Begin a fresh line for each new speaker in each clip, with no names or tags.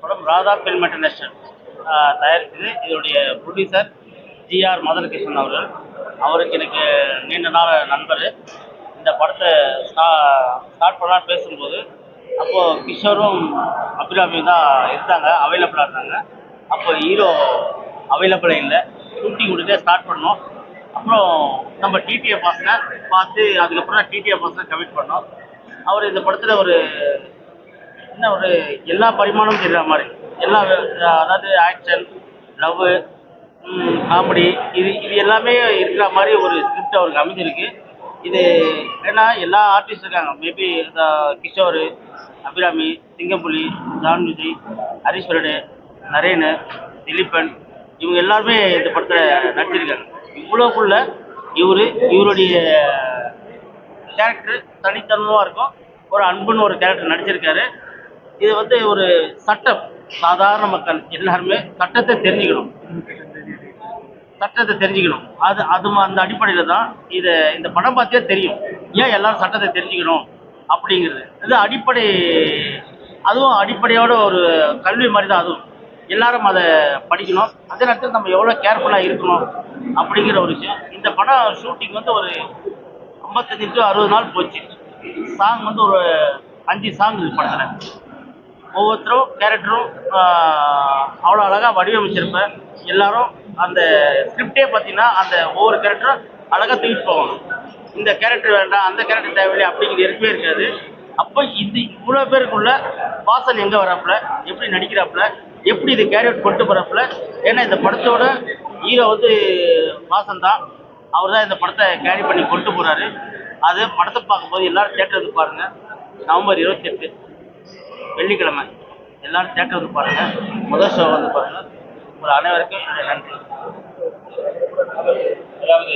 படம் Radha film international தயாரித்தது. இதனுடைய producer GR மதனகிருஷ்ணன் அவர்கள். அவருக்கு எனக்கு நீண்ட நாள் நண்பர். இந்த படத்தை ஸ்டார்ட் பண்ணலாம் பேசும்போது அப்போது கிஷோரும் அபிராமியும் தான் இருந்தாங்க, அவைலபிளாக இருந்தாங்க. அப்போ ஹீரோ அவைலபிளாக இல்லை. ஷூட்டிங் கொடுத்தே ஸ்டார்ட் பண்ணோம். அப்புறம் நம்ம டிடிஎஃப் பாசனை பார்த்து அதுக்கப்புறம் தான் டிடிஎஃப் பாசனை கமிட் பண்ணோம். அவர் இந்த படத்தில் ஒரு எல்லா பரிமாணமும் தெரிகிற மாதிரி எல்லா, அதாவது ஆக்ஷன், லவ், காமெடி, இது எல்லாமே இருக்கிற மாதிரி ஒரு ஸ்கிரிப்ட் அவருக்கு அமைஞ்சிருக்கு. இது ஏன்னா எல்லா ஆர்டிஸ்ட் இருக்காங்க. மேபி இந்த கிஷோர், அபிராமி, சிங்கம்புலி, ஜான் விஜய், ஹரீஸ்வரடு, நரேன், திலீபன், இவங்க எல்லாருமே இந்த படத்தில் நடிச்சிருக்காங்க. இவ்வளோக்குள்ள இவருடைய கேரக்டர் தனித்தன்மையாக இருக்கும். ஒரு அன்புன்னு ஒரு கேரக்டர் நடிச்சிருக்காரு. இது ஒரு சட்டம், சாதாரண மக்கள் எல்லாருமே சட்டத்தை தெரிஞ்சுக்கணும். அந்த அடிப்படையில் தான் இந்த படம் பார்த்தே தெரியும் ஏன் எல்லாரும் சட்டத்தை தெரிஞ்சுக்கணும் அப்படிங்கிறது. இது அடிப்படை, அதுவும் அடிப்படையோட ஒரு கல்வி மாதிரி தான். அதுவும் எல்லாரும் அதை படிக்கணும். அதே நேரத்தில் நம்ம எவ்வளோ கேர்ஃபுல்லாக இருக்கணும் அப்படிங்கிற ஒரு விஷயம். இந்த படம் ஷூட்டிங் ஒரு 55 to 60 நாள் போச்சு. சாங் ஒரு 5 சாங் இது படத்தில். ஒவ்வொருத்தரும் கேரக்டரும் அவ்வளோ அழகாக வடிவமைச்சிருப்பேன். எல்லாரும் அந்த ஸ்கிரிப்டே பார்த்தீங்கன்னா அந்த ஒவ்வொரு கேரக்டரும் அழகாக தூக்கிட்டு போவாங்க. இந்த கேரக்டர் வேண்டாம், அந்த கேரக்டர் தேவையில்லை அப்படிங்கிறது இருக்கவே இருக்காது. அப்போ இவ்வளோ பேருக்குள்ள வாசல் எங்கே வராப்புல, எப்படி நடிக்கிறாப்புல, எப்படி இது கேரியர் கொண்டு போகிறாப்புல. ஏன்னா இந்த படத்தோட ஹீரோ வாசன் தான். அவர் தான் இந்த படத்தை கேரி பண்ணி கொண்டு போகிறாரு. அது படத்தை பார்க்கும்போது எல்லோரும் தேட்டர் பாருங்கள். நவம்பர் 28 வெள்ளிக்கிழமை எல்லாரும் தேட்டர் பாருங்கள். முதல் ஷோ பாருங்கள். உங்கள் அனைவருக்கும் நன்றி.
அதாவது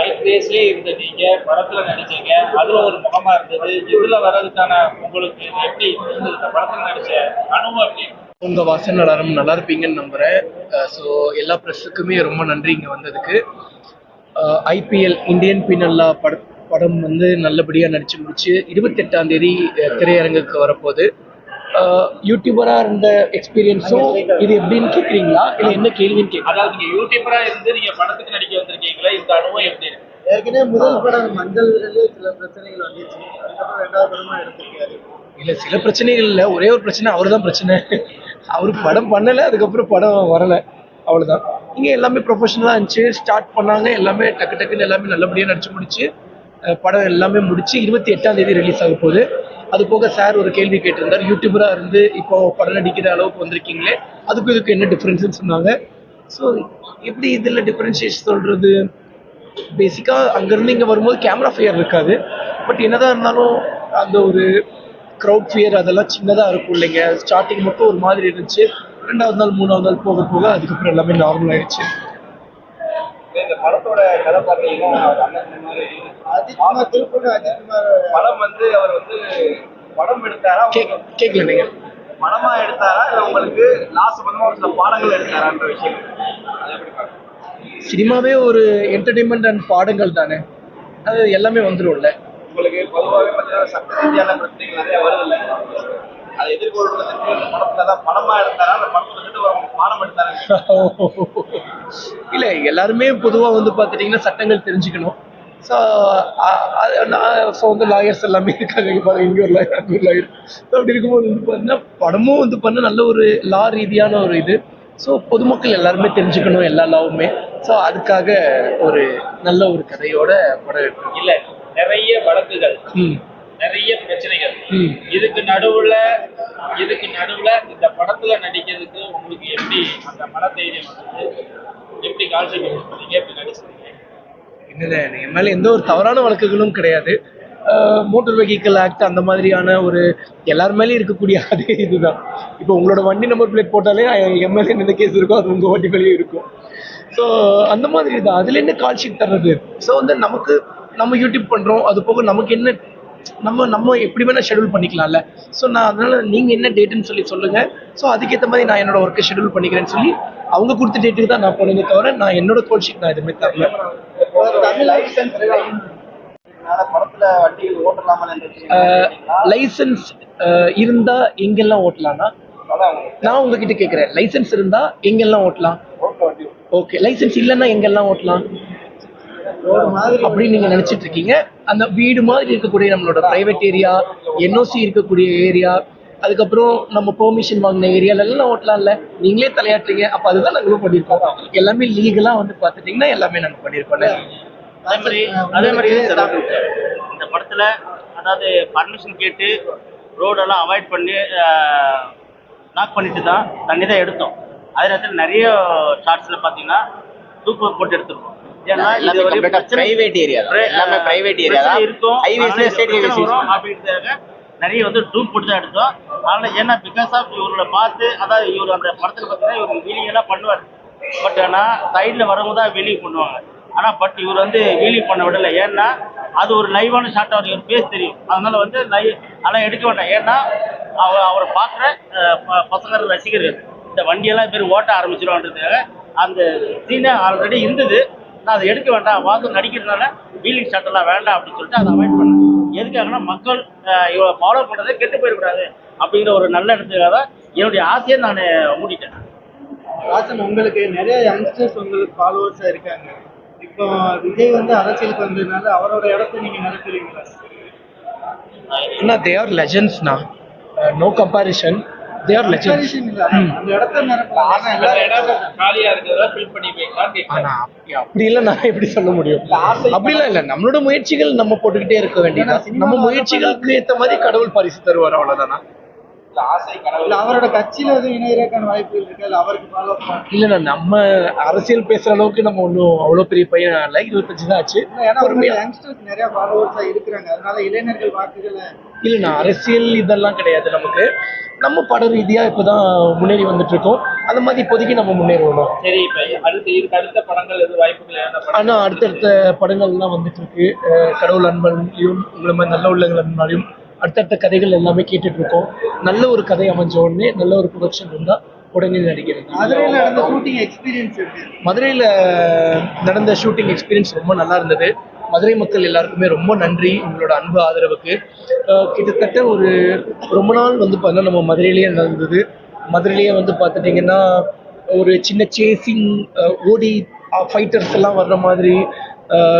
5 daysலேயே இருந்த நீங்கள் படத்தில் நடிச்சீங்க, அதில் ஒரு முகமாக இருந்தது. இதில் வர்றதுக்கான உங்களுக்கு எப்படி இந்த படத்தில் நடித்த அனுபவம் எப்படி?
உங்கள் வாசன் எல்லாரும் நல்லா இருப்பீங்கன்னு நம்புகிறேன். ஸோ எல்லா ப்ரெஸ்ஸுக்குமே ரொம்ப நன்றி இங்கே வந்ததுக்கு. ஐபிஎல் இந்தியன் பீனல்லா படம் நல்லபடியாக நடித்து முடிச்சு 28ஆம் தேதி திரையரங்குக்கு வரப்போகுது. யூடியூபராக இருந்த எக்ஸ்பீரியன்ஸும் இது எப்படின்னு கேட்குறீங்களா, இல்லை என்ன கேள்வின்னு கேட்குறீங்க?
அதாவது நீங்கள் யூடியூபராக இருந்து நீங்கள் படத்துக்கு நடிக்க வந்திருக்கீங்களா, இந்த அனுபவம் எப்படி இருக்கு?
ஏற்கனவே முதல் படம் மஞ்சள் சில பிரச்சனைகள் வந்துச்சு, அதுக்கப்புறம் 2வது படமாக எடுத்திருக்காரு.
இல்லை, சில பிரச்சனைகள் இல்லை, ஒரே ஒரு பிரச்சனை, அவர் தான் பிரச்சனை. அவர் படம் பண்ணலை, அதுக்கப்புறம் படம் வரலை, அவ்வளோதான். இங்கே எல்லாமே ப்ரொஃபஷனலாக இருந்துச்சு. ஸ்டார்ட் பண்ணாங்க, எல்லாமே டக்குன்னு எல்லாமே நல்லபடியாக நடிச்சு முடிச்சு படம் எல்லாமே முடிச்சு 28ஆம் தேதி ரிலீஸ் ஆக போகுது. அது போக சார் ஒரு கேள்வி கேட்டிருந்தார், யூடியூபராக இருந்து இப்போ படம் நடிக்கிற அளவுக்கு வந்திருக்கீங்களே, அதுக்கும் இதுக்கு என்ன டிஃப்ரென்ஸ்ன்னு சொன்னாங்க. ஸோ எப்படி இதில் டிஃப்ரென்ஷியேட் சொல்கிறது, பேசிக்காக அங்கேருந்து இங்கே வரும்போது கேமரா ஃபியர் இருக்காது. பட் என்னதான் இருந்தாலும் அந்த ஒரு க்ரௌட் ஃபியர் அதெல்லாம் சின்னதாக இருக்கும் இல்லைங்க. ஸ்டார்டிங் மட்டும் ஒரு மாதிரி இருந்துச்சு. 2வது நாள் 3வது நாள் போக போக அதுக்கப்புறம் எல்லாமே நார்மல் ஆயிடுச்சு.
இந்த படத்தோட கதை பார்த்தீங்கன்னா படம் அவர் படம் எடுத்தாரா,
கேட்கல நீங்க
படமா எடுத்தாரா, இல்லை உங்களுக்கு லாஸ்ட் படமா சில பாடங்கள் எடுத்தாரான்ற விஷயம் அதை எப்படி பார்க்க?
சினிமாவே ஒரு என்டர்டெயின்மெண்ட் அண்ட் பாடங்கள் தானே, அது எல்லாமே வந்துடும்ல.
உங்களுக்கு பொதுவாகவே பார்த்தீங்கன்னா சட்ட ரீதியான பிரச்சனைகள் நிறைய வருது இல்லை, அதை எதிர்கொள்றதுக்கு இந்த படத்துல தான் படமா எடுத்தாரா, அந்த படத்துல பாடம் எடுத்தாரா?
இல்லை, எல்லாருமே பொதுவாக பார்த்துட்டிங்கன்னா சட்டங்கள் தெரிஞ்சுக்கணும். ஸோ லாயர்ஸ் எல்லாமே இருக்காங்க. இங்கே பாருங்க, இங்கே ஒரு லாயர், அங்கே ஒரு லாயர். ஸோ அப்படி இருக்கும்போது பார்த்தீங்கன்னா படமும் பண்ண நல்ல ஒரு லா ரீதியான ஒரு இது. ஸோ பொதுமக்கள் எல்லாருமே தெரிஞ்சுக்கணும் எல்லா லாவுமே. ஸோ அதுக்காக ஒரு நல்ல ஒரு கதையோட படம் எடுக்கணும்.
இல்லை, நிறைய வழக்குகள், நிறைய பிரச்சனைகள், இதுக்கு நடுவுல இந்த படத்துல நடிக்கிறதுக்கு உங்களுக்கு எப்படி அந்த மனதைரியம் எப்படி கான்செப்ட் பண்ணீங்க, எப்படி நடிச்சீங்க?
என்னது, என் மேலே எந்த ஒரு தவறான வழக்குகளும் கிடையாது. மோட்டார் வெஹிக்கிள் ஆக்ட் அந்த மாதிரியான ஒரு எல்லார் மேலேயும் இருக்கக்கூடிய அதே இதுதான். இப்போ உங்களோட வண்டி நம்பர் பிளேட் போட்டாலே எம்எல்ஏ என்ன கேஸ் இருக்கும், அது உங்கள் வண்டி மேலேயும் இருக்கும். ஸோ அந்த மாதிரி தான். அதில் என்ன கால் ஷீட் தர்றது. ஸோ நம்ம யூடியூப் பண்ணுறோம், அது போக நமக்கு என்ன நம்ம எப்படி வேணால் ஷெடியூல் பண்ணிக்கலாம்ல. ஸோ அதனால் நீங்கள் என்ன டேட்டுன்னு சொல்லுங்கள். ஸோ அதுக்கேற்ற மாதிரி நான் என்னோட ஒர்க்கை ஷெடியூல் பண்ணிக்கிறேன்னு சொல்லி அவங்க கொடுத்த டேட்டுக்கு தான் நான் போனேனே தவிர நான் என்னோட கால் ஷீட் நான் எதுவுமே தரல. லைசன்ஸ் இருந்தால் எங்கெல்லாம் ஓட்டலாம்னா, நான் உங்ககிட்ட கேட்குறேன், லைசன்ஸ் இருந்தா எங்கெல்லாம் ஓட்டலாம்? ஓகே, லைசன்ஸ் இல்லைன்னா எங்கெல்லாம் ஓட்டலாம் அப்படின்னு நீங்க நினைச்சிட்டு இருக்கீங்க. அந்த வீடு மாதிரி இருக்கக்கூடிய நம்மளோட பிரைவேட் ஏரியா, என்ஓசி இருக்கக்கூடிய ஏரியா, அதுக்கப்புறம் நம்ம பெர்மிஷன் வாங்கின ஏரியால எல்லாம் ஓட்டலாம்ல. நீங்களே தலையாட்டுறீங்க. அப்ப அதுதான் நாங்களும் பண்ணியிருக்கோம். எல்லாமே லீகலா வந்து பாத்துட்டீங்கன்னா எல்லாமே நாங்க பண்ணியிருக்கோம்ல.
அதே மாதிரி சார், இந்த படத்துல அதாவது பர்மிஷன் கேட்டு ரோடெல்லாம் அவாய்ட் பண்ணி லாக் பண்ணிட்டு தான் தண்ணி தான் எடுத்தோம். அதே நேரத்தில் நிறைய ஷார்ட்ஸில் பார்த்தீங்கன்னா தூக்கு போட்டு எடுத்துருக்கோம். ஏன்னா இது
பிரைவேட் ஏரியா எல்லாமே பிரைவேட் ஏரியா தான்
இருக்கும்,
ஹைவேஸ்ல ஸ்டேட் ஹைவேஸ்
வரும் அப்படின்றதுக்காக நிறைய வந்து டூப் போட்டு தான் எடுத்தோம். அதனால ஏன்னா பிகாஸ் ஆஃப் இவர்களை பார்த்து, அதாவது இவர் அந்த படத்தில் பார்த்தீங்கன்னா இவர் வீலிங் எல்லாம் பண்ணுவார். பட் ஆனால் சைடில் வரவங்க தான் வீலிங் பண்ணுவாங்க. ஆனால் பட் இவர் வந்து வீலிங் பண்ண விடலை. ஏன்னா அது ஒரு லைவான ஷாட், அவர் இவர் பேஸ் தெரியும். அதனால வந்து அதெல்லாம் எடுக்க வேண்டாம். ஏன்னா அவரை பார்க்குற பசங்க ரசிகர்கள் இந்த வண்டியெல்லாம் பேர் ஓட்ட ஆரம்பிச்சிருவான்றதுக்காக அந்த சீனே ஆல்ரெடி இருந்தது. நான் அதை எடுக்க வேண்டாம், வாசல் நடிக்கிறதுனால வீலிங் ஷாட் எல்லாம் வேண்டாம் அப்படின்னு சொல்லிட்டு அதை அவாய்ட் பண்ணேன். எதுக்காகனா மக்கள் இவ்வளோ ஃபாலோ பண்ணுறதை கெட்டு போயிடக்கூடாது அப்படிங்கிற ஒரு நல்ல இடத்துக்காக தான் என்னுடைய ஆசையை நான் மூடிட்டேன்.
வாசன், உங்களுக்கு நிறைய யங்ஸ்டர்ஸ் உங்களுக்கு ஃபாலோவர்ஸாக இருக்காங்க. இப்போ விஜய் வந்து அரசியலுக்கு வந்ததுனால அவரோட இடத்த நீங்க நினைக்கிறீங்களா?
they are legends now. No comparison. They are legends.
அந்த இடத்த
காலியா இருக்கிறத ஃபில் பண்ணி வைக்கலாம் கேட்கலாம்.
ஆனா அப்படி இல்ல, நான் எப்படி சொல்ல முடியும்? அப்படிலாம் இல்ல. நம்மளோட முயற்சிகள் நம்ம போட்டுக்கிட்டே இருக்க வேண்டியது. நம்ம முயற்சிகளுக்கு ஏத்த மாதிரி கடவுள் பரிசு தருவார், அவ்வளவுதானா?
ஆசை கடவுள்
அவரோட கட்சியில எதுவும் இணையறதுக்கான வாய்ப்புகள் இருக்கு, இல்ல அவருக்கு ஃபாலோ பண்ண?
இல்ல, நம்ம அரசியல் பேசுற அளவுக்கு நம்ம ஒன்றும் அவ்வளவு பெரிய பையன் இல்ல. 25 தான் ஆச்சு.
ஏன்னா யங்ஸ்டர்ஸ் நிறைய ஃபாலோவர்ஸா இருக்கிறாங்க, அதனால இளைஞர்கள் வாக்குகளை
இல்ல, நான் அரசியல் இதெல்லாம் கிடையாது நமக்கு. நம்ம பட ரீதியா இப்பதான் முன்னேறி வந்துட்டு இருக்கோம். அந்த மாதிரி இப்போதைக்கு நம்ம முன்னேறுவோம்.
சரி, இப்ப அடுத்த படங்கள் எது வாய்ப்புகள்?
ஆனா அடுத்தடுத்த படங்கள்லாம் வந்துட்டு இருக்கு. கடவுள் அன்பன்லையும் உங்களை மாதிரி நல்ல உள்ளங்கள் அன்பனாலையும் அடுத்தடுத்த கதைகள் எல்லாமே கேட்டுட்டு இருக்கோம். நல்ல ஒரு கதை அமைஞ்ச உடனே நல்ல ஒரு ப்ரொடக்ஷன் இருந்தா உடனே நடிக்கிறது.
மதுரையில நடந்த ஷூட்டிங் எக்ஸ்பீரியன்ஸ் இருக்கு.
மதுரையில நடந்த ஷூட்டிங் எக்ஸ்பீரியன்ஸ் ரொம்ப நல்லா இருந்தது. மதுரை மக்கள் எல்லாருக்குமே ரொம்ப நன்றி உங்களோட அன்பு ஆதரவுக்கு. கிட்டத்தட்ட ரொம்ப நாள் வந்து பார்த்தீங்கன்னா நம்ம மதுரையிலேயே நடந்தது. மதுரையிலேயே வந்து பார்த்துட்டிங்கன்னா ஒரு சின்ன சேசிங் ஓடி ஃபைட்டர்ஸ் எல்லாம் வர்ற மாதிரி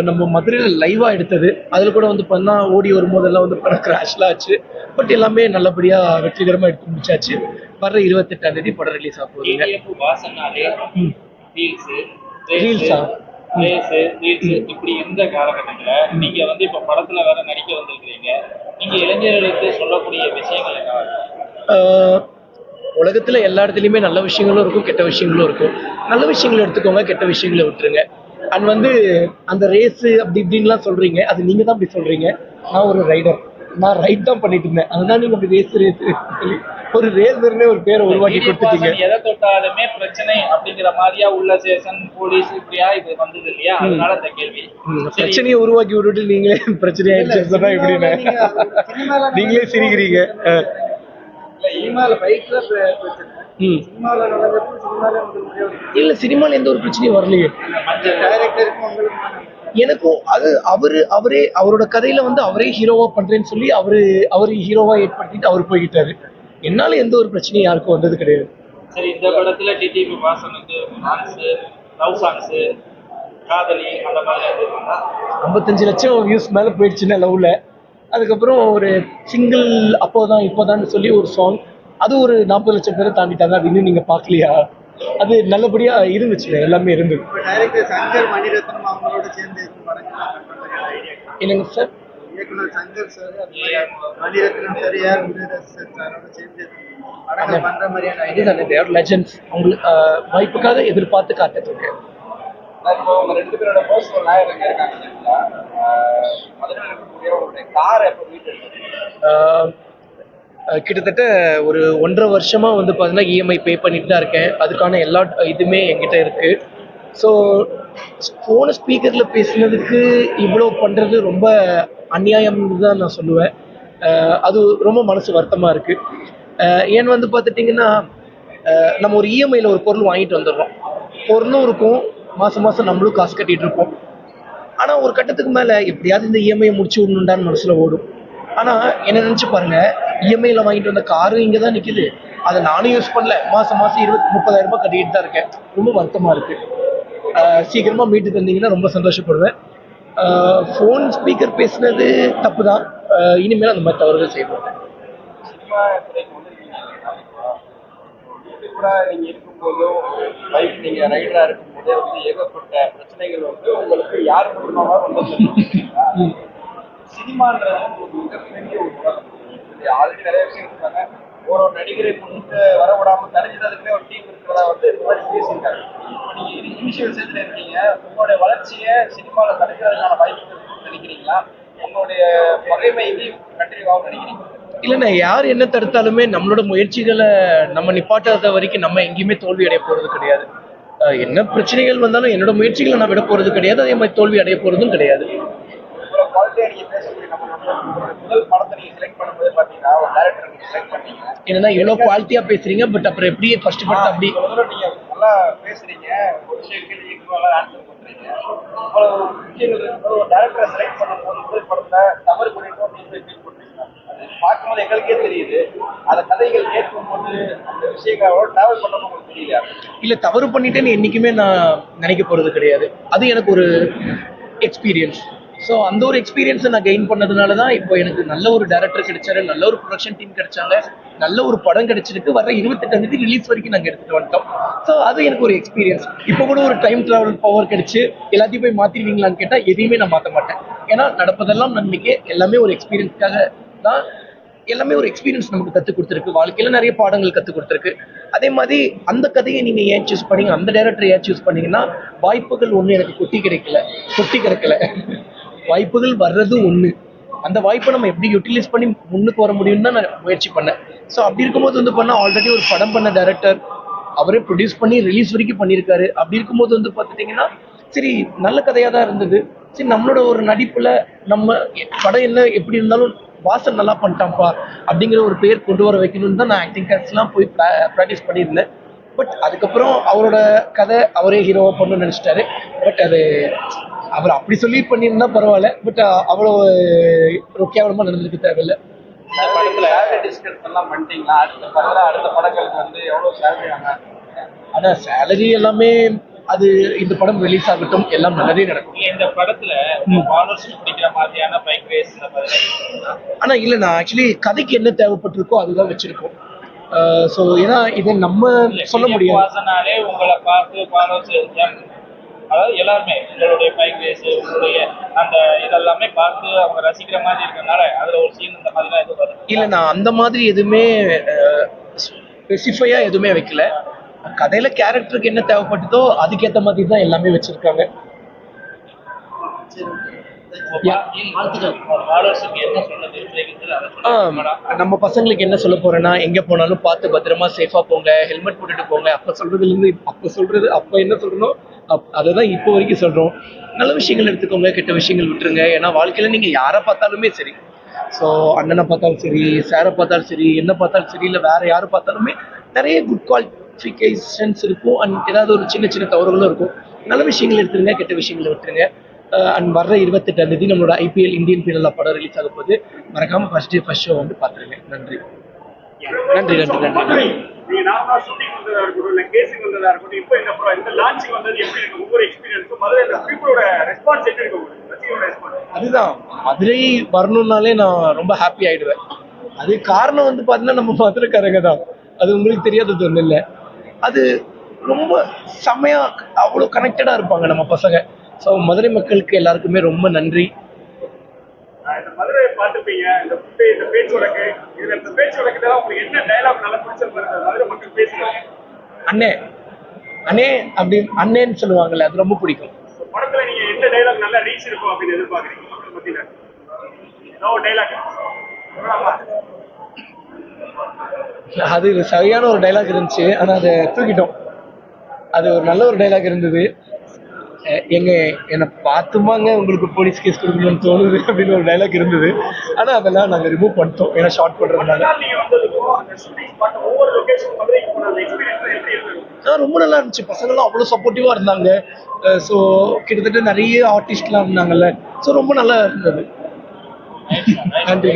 நம்ம மதுரையில் லைவாக எடுத்தது. அதில் கூட வந்து பார்த்தீங்கன்னா ஓடி வரும்போதெல்லாம் வந்து படம் கிராஷ்லாம் ஆச்சு. பட் எல்லாமே நல்லபடியாக வெற்றிகரமாக எடுத்து முடிச்சாச்சு. வர்ற 28ஆம் தேதி படம் ரிலீஸ் ஆக போகுதுங்க.
இப்படி இருந்த காலகட்டத்துல நீங்க வந்து இப்ப படத்துல வேற நடிக்க வந்திருக்கிறீங்க. நீங்க இளைஞர்களுக்கு சொல்லக்கூடிய விஷயங்கள் என்ன?
உலகத்துல எல்லா இடத்துலையுமே நல்ல விஷயங்களும் இருக்கும், கெட்ட விஷயங்களும் இருக்கும். நல்ல விஷயங்களை எடுத்துக்கோங்க, கெட்ட விஷயங்களை விட்டுருங்க. அண்ட் வந்து அந்த ரேஸு அப்படி இப்படின்லாம் சொல்றீங்க, அது நீங்க தான் அப்படி சொல்றீங்க. நான் ஒரு ரைடர், நான் ரைட் தான் பண்ணிட்டு இருந்தேன். அதுதான் நீங்க அப்படி ரேஸ் சொல்லி ஒரு ரேசர்னே ஒரு பேரை உருவாக்கி கொடுத்துட்டீங்க.
எதை தொட்டாலுமே பிரச்சனை அப்படிங்கிற மாதிரியா உள்ள ஸ்டேஷன் போலீஸ் இப்படியா இது வந்தது இல்லையா? அதனால இந்த கேள்வி.
பிரச்சனையை உருவாக்கி விட்டுட்டு நீங்களே பிரச்சனை ஆயிடுச்சு சொன்னா எப்படின்னு நீங்களே சிரிக்கிறீங்க. இல்ல, சினிமால எந்த ஒரு பிரச்சனையும் வரலையே எனக்கும். அது அவரே அவரோட கதையில வந்து அவரே ஹீரோவா பண்றேன்னு சொல்லி அவரு ஹீரோவா ஏற்படுத்திட்டு அவர் போய்கிட்டாரு. என்னால எந்த ஒரு பிரச்சனையும் யாருக்கும் வந்தது கிடையாது.
சரி, இந்த படத்துல டிடிபி வாசனுக்கு லவ் சாங்ஸ், காதலி அந்த மாதிரி
55 லட்சம் வியூஸ் மேல போயிடுச்சுன்னா லவ்ல. அதுக்கப்புறம் ஒரு சிங்கிள் இப்போதான் சொல்லி ஒரு சாங், அது ஒரு 40 லட்சம் பேரை தாண்டிட்டாங்க. அது இன்னும் நீங்க பாக்கலையா? அது நல்லபடியா இருந்துச்சு, எல்லாமே இருந்தது.
சங்கர் மணிரத்னம் அவங்களோட சேர்ந்து
என்னங்க சார்?
இயக்குனர் சங்கர் சார், மணிரத்னம் சார், யார் சாரோட சேர்ந்து படங்கள் பண்ற மாதிரியான
இதுதானே தேர் லெஜெண்ட்ஸ். அவங்களுக்கு வாய்ப்புக்காக எதிர்பார்த்து காத்துட்டு இருக்கேன்.
இப்போ உங்க 2 பேரோட பர்சனல் லாயர் எங்க இருக்காங்க? கார் எப்போ வீட்டு
கிட்டத்தட்ட ஒரு 1.5 வருஷமா வந்து பார்த்தீங்கன்னா இஎம்ஐ பே பண்ணிட்டு தான் இருக்கேன். அதுக்கான எல்லா இதுவுமே என்கிட்ட இருக்கு. ஸோ ஃபோனை ஸ்பீக்கரில் பேசுனதுக்கு இவ்வளோ பண்ணுறது ரொம்ப அநியாயம்னு தான் நான் சொல்லுவேன். அது ரொம்ப மனசு வருத்தமாக இருக்குது. ஏன்னு வந்து பார்த்துட்டிங்கன்னா நம்ம ஒரு இஎம்ஐயில் ஒரு பொருள் வாங்கிட்டு வந்துடுறோம். பொருளும் இருக்கும், மாதம் மாதம் நம்மளும் காசு கட்டிகிட்டு இருப்போம். ஆனால் ஒரு கட்டத்துக்கு மேலே எப்படியாவது இந்த இஎம்ஐயை முடிச்சு விடணுண்டான்னு மனசில் ஓடும். ஆனால் என்ன நினச்சி பாருங்கள், இஎம்ஐல வாங்கிட்டு வந்த காரும் இங்கே தான் நிற்கிது. அதை நானும் யூஸ் பண்ணல. மாதம் 30,000 ரூபாய் கட்டிக்கிட்டு தான் இருக்கேன். ரொம்ப வருத்தமாக இருக்குது. சீக்கிரமாக மீட்டு தந்தீங்கன்னா ரொம்ப சந்தோஷப்படுவேன். ஃபோன் ஸ்பீக்கர் பேசுனது தப்பு தான். இனிமேல் அந்த மாதிரி தவறுகள் செய்வோம்.
சினிமா துறைக்கு கூட நீங்க இருக்கும்போதும் பைக் நீங்க ரைடரா இருக்கும்போதே வந்து ஏகப்பட்ட பிரச்சனைகள் வந்து உங்களுக்கு யார் மூலமாக வந்தது சினிமான்றது ஒரு மிகப்பெரிய ஒரு உலகம். ஆல்ரெடி நிறைய விஷயம் இருக்காங்க. ஒரு நடிகரை முன்னுக்கு வர விடாம தடுக்கிறதுக்குமே ஒரு டீம் இருக்கிறதா வந்து இந்த மாதிரி பேசியிருக்காங்க. இப்போ நீங்க இனிஷியல் ஸ்டேஜ்ல இருக்கீங்க. உங்களுடைய வளர்ச்சியை சினிமாவில் தடுக்கிறதுக்கான வாய்ப்புகள் நினைக்கிறீங்களா? உங்களுடைய பகைமைக்கு கண்டினியூ ஆகும் நினைக்கிறீங்க?
இல்லைண்ணா, யார் என்ன தடுத்தாலுமே நம்மளோட முயற்சிகளை நம்ம நிப்பாட்டாத வரைக்கும் நம்ம எங்கேயுமே தோல்வி அடைய போகிறது கிடையாது. என்ன பிரச்சனைகள் வந்தாலும் என்னோட முயற்சிகளை நான் விட போகிறது கிடையாது. அதே மாதிரி தோல்வி அடைய போகிறதும் கிடையாது.
முதல் படத்தை நீங்க செலக்ட் பண்ணும்போது பாத்தீங்கன்னா ஒரு டைரக்டர் நீங்க செலக்ட் பண்ணீங்க.
என்னன்னா இவ்வளோ குவாலிட்டியா பேசுறீங்க, பட் அப்புறம் எப்படி ஃபர்ஸ்ட் படத்தை அப்படி
நீங்க நல்லா பேசுறீங்க, ஒரு விஷயங்கள் ஈக்குவலா ஆன்சர் பண்றீங்க. அவ்வளவு விஷயங்கள் இருக்கும்போது ஒரு டைரக்டரை செலக்ட் பண்ணும்போது முதல் படத்துல தவறு பண்ணிட்டோம் நீங்க ஃபீல் பண்றீங்க. பார்க்கும்போது எங்களுக்கே தெரியுது. அந்த கதைகள் கேட்கும்போது அந்த விஷயங்களோட டிராவல் பண்ணணும் உங்களுக்கு தெரியல.
இல்ல, தவறு பண்ணிட்டேன்னு என்னைக்குமே நான் நினைக்க போறது கிடையாது. அது எனக்கு ஒரு எக்ஸ்பீரியன்ஸ். ஸோ அந்த ஒரு எக்ஸ்பீரியன்ஸை நான் கெயின் பண்ணதுனால தான் இப்போ எனக்கு நல்ல ஒரு டைரக்டர் கிடைச்சாரு, நல்ல ஒரு ப்ரொடக்ஷன் டீம் கிடைச்சாங்க, நல்ல ஒரு படம் கிடைச்சிருக்கு. வர 28 ரிலீஸ் வரைக்கும் நாங்கள் எடுத்துட்டு வந்துட்டோம். ஸோ அது எனக்கு ஒரு எக்ஸ்பீரியன்ஸ். இப்போ கூட ஒரு டைம் டிராவல் பவர் கிடைச்சு எல்லாத்தையும் போய் மாற்றிடுவீங்களான்னு கேட்டால் எதையுமே நான் மாற்ற மாட்டேன். ஏன்னா நடப்பதெல்லாம் நன்மைக்கு, எல்லாமே ஒரு எக்ஸ்பீரியன்ஸ்க்காக தான். எல்லாமே ஒரு எக்ஸ்பீரியன்ஸ் நமக்கு கற்றுக் கொடுத்துருக்கு. வாழ்க்கையில் நிறைய பாடங்கள் கற்றுக் கொடுத்துருக்கு. அதே மாதிரி அந்த கதையை நீங்கள் ஏன் சூஸ் பண்ணீங்க, அந்த டைரக்டரை ஏன் சூஸ் பண்ணீங்கன்னா, வாய்ப்புகள் ஒன்று எனக்கு கொட்டி கிடக்கல. வாய்ப்புகள் வர்றது ஒன்று. அந்த வாய்ப்பை நம்ம எப்படி யூட்டிலைஸ் பண்ணி முன்னுக்கு வர முடியும்னு தான் நான் முயற்சி பண்ணேன். ஸோ அப்படி இருக்கும்போது வந்து பண்ணால் ஆல்ரெடி ஒரு படம் பண்ண டைரக்டர் அவரே ப்ரொடியூஸ் பண்ணி ரிலீஸ் வரைக்கும் பண்ணியிருக்காரு. அப்படி இருக்கும்போது வந்து பார்த்துட்டிங்கன்னா சரி, நல்ல கதையாக தான் இருந்தது. சரி, நம்மளோட ஒரு நடிப்பில் நம்ம படம் என்ன எப்படி இருந்தாலும் வாசன் நல்லா பண்ணிட்டான்ப்பா அப்படிங்கிற ஒரு பேர் கொண்டு வர வைக்கணும்னு தான் நான் ஆக்டிங் கிளாஸ்லாம் போய் ப்ராக்டிஸ் பண்ணியிருந்தேன். பட் அதுக்கப்புறம் அவரோட கதை அவரே ஹீரோவாக பண்ணணும்னு நினச்சிட்டாரு. பட் அது அவர் அப்படி சொல்லி பண்ணியிருந்தா பரவாயில்ல. பட் அவ்வளோ கேவலமாக நடந்திருக்கு தேவையில்லை.
இந்த படத்துல டிஸ்கஸ் எல்லாம் பண்ணிட்டீங்களா? அடுத்த படங்களுக்கு வந்து எவ்வளவு சேலரி ஆனா?
ஆனால் சேலரி எல்லாமே அது இந்த படம் ரிலீஸ் ஆகட்டும், எல்லாம் நல்லதே நடக்கும்.
இந்த படத்துல ஃபாலோவர்ஸ் பிடிக்கிற மாதிரியான பைக் ரேஸ் இந்த மாதிரி.
ஆனா இல்ல, நான் ஆக்சுவலி கதைக்கு என்ன தேவைப்பட்டிருக்கோ அதுதான் வச்சிருக்கோம். ஸோ ஏன்னா இதை நம்ம சொல்ல முடியாது.
வாசனாலே உங்களை பார்த்து ஃபாலோவர்ஸ், அதாவது எல்லாருமே உங்களுடைய பைக் ரேஸ், உங்களுடைய அந்த இதெல்லாமே பார்த்து அவங்க ரசிக்கிற மாதிரி இருக்கனால அதுல ஒரு சீன் இந்த மாதிரிலாம் எதுவும் வருது
இல்ல, நான் அந்த மாதிரி எதுவுமே ஸ்பெசிஃபையா எதுவுமே வைக்கல. கதையில கேரக்டருக்கு என்ன தேவைப்பட்டதோ அதுக்கேற்ற மாதிரி தான் எல்லாமே வச்சிருக்காங்க. நம்ம பசங்களுக்கு என்ன சொல்ல போறேன்னா, எங்க போனாலும் பார்த்து பத்திரமா சேஃபா போங்க, ஹெல்மெட் போட்டுட்டு போங்க. அப்ப என்ன சொல்றனோ அதுதான் இப்போ வரைக்கும் சொல்றோம். நல்ல விஷயங்கள் எடுத்துக்கோங்க, கெட்ட விஷயங்கள் விட்டுருங்க. ஏன்னா வாழ்க்கையில நீங்க யாரை பார்த்தாலுமே சரி, ஸோ அண்ணனை பார்த்தாலும் சரி, சாரை பார்த்தாலும் சரி, என்ன பார்த்தாலும் சரி, இல்லை வேற யாரை பார்த்தாலுமே நிறைய குட் குவாலிஃபிகேஷன்ஸ் இருக்கும். அண்ட் ஏதாவது ஒரு சின்ன சின்ன தவறுகளும் இருக்கும். நல்ல விஷயங்கள் எடுத்துருங்க, கெட்ட விஷயங்களை விட்டுருங்க. அண்ட் வர்ற 28 நம்மளோட IPL இந்தியன் பிரீமியர் படம் ரிலீஸ் ஆக போகுது. மறக்காம ஃபர்ஸ்ட் ஷோ வந்து பார்த்துருங்க. நன்றி.
நீங்க நார்மலா ஷூட்டிங் வந்ததா இருக்கட்டும், இல்ல கேசிங் வந்ததா இருக்கட்டும், இப்போ இந்த லான்ச்சிங் வந்தது எப்படி இருக்கு? ஒவ்வொரு எக்ஸ்பீரியன்ஸும் முதல்ல இந்த பீப்புளோட ரெஸ்பான்ஸ் எப்படி இருக்கு? ரசிகரோட ரெஸ்பான்ஸ்.
அதுதான், மதுரை வரணும்னாலே நான் ரொம்ப ஹாப்பி ஆயிடுவேன். அது காரணம் வந்து பார்த்தீங்கன்னா நம்ம மதுரைக்காரங்க தான். அது உங்களுக்கு தெரியாதது ஒன்றும் இல்லை. அது ரொம்ப செம்மையா அவ்வளோ கனெக்டடா இருப்பாங்க நம்ம பசங்க. ஸோ மதுரை மக்களுக்கு எல்லாருக்குமே ரொம்ப நன்றி.
இந்த மதுரையை பார்த்துப்பீங்க, இந்த பேச்சு வழக்கு, இதுல இந்த பேச்சு வழக்குல உங்களுக்கு என்ன டயலாக் நல்லா பிடிச்சிருப்பாரு மதுரை மக்கள் பேசுறாங்க?
அண்ணே அண்ணே அப்படி அண்ணேன்னு சொல்லுவாங்கல்ல, அது ரொம்ப பிடிக்கும்.
படத்துல நீங்க எந்த டயலாக் நல்லா ரீச் இருக்கும் அப்படின்னு எதிர்பார்க்குறீங்க மக்கள் மத்தியில? ஏதாவது டயலாக்
அது சரியான ஒரு டைலாக் இருந்துச்சு, ஆனா அதை தூக்கிட்டோம். அது ஒரு நல்ல ஒரு டைலாக் இருந்தது. என்னை பார்த்துமாங்க உங்களுக்கு போலீஸ் கேஸ் கொடுக்கணும்னு தோணுது அப்படின்னு ஒரு டைலாக் இருந்தது. ஆனா அதெல்லாம் நாங்கள் ரிமூவ் பண்ணிட்டோம், ஏன்னா ஷார்ட் பண்றதுனால. ரொம்ப நல்லா இருந்துச்சு. பசங்கள்லாம் அவ்வளோ சப்போர்ட்டிவா இருந்தாங்க. ஸோ கிட்டத்தட்ட நிறைய ஆர்டிஸ்ட்லாம் இருந்தாங்கல்ல. ஸோ ரொம்ப நல்லா இருந்தது. நன்றி.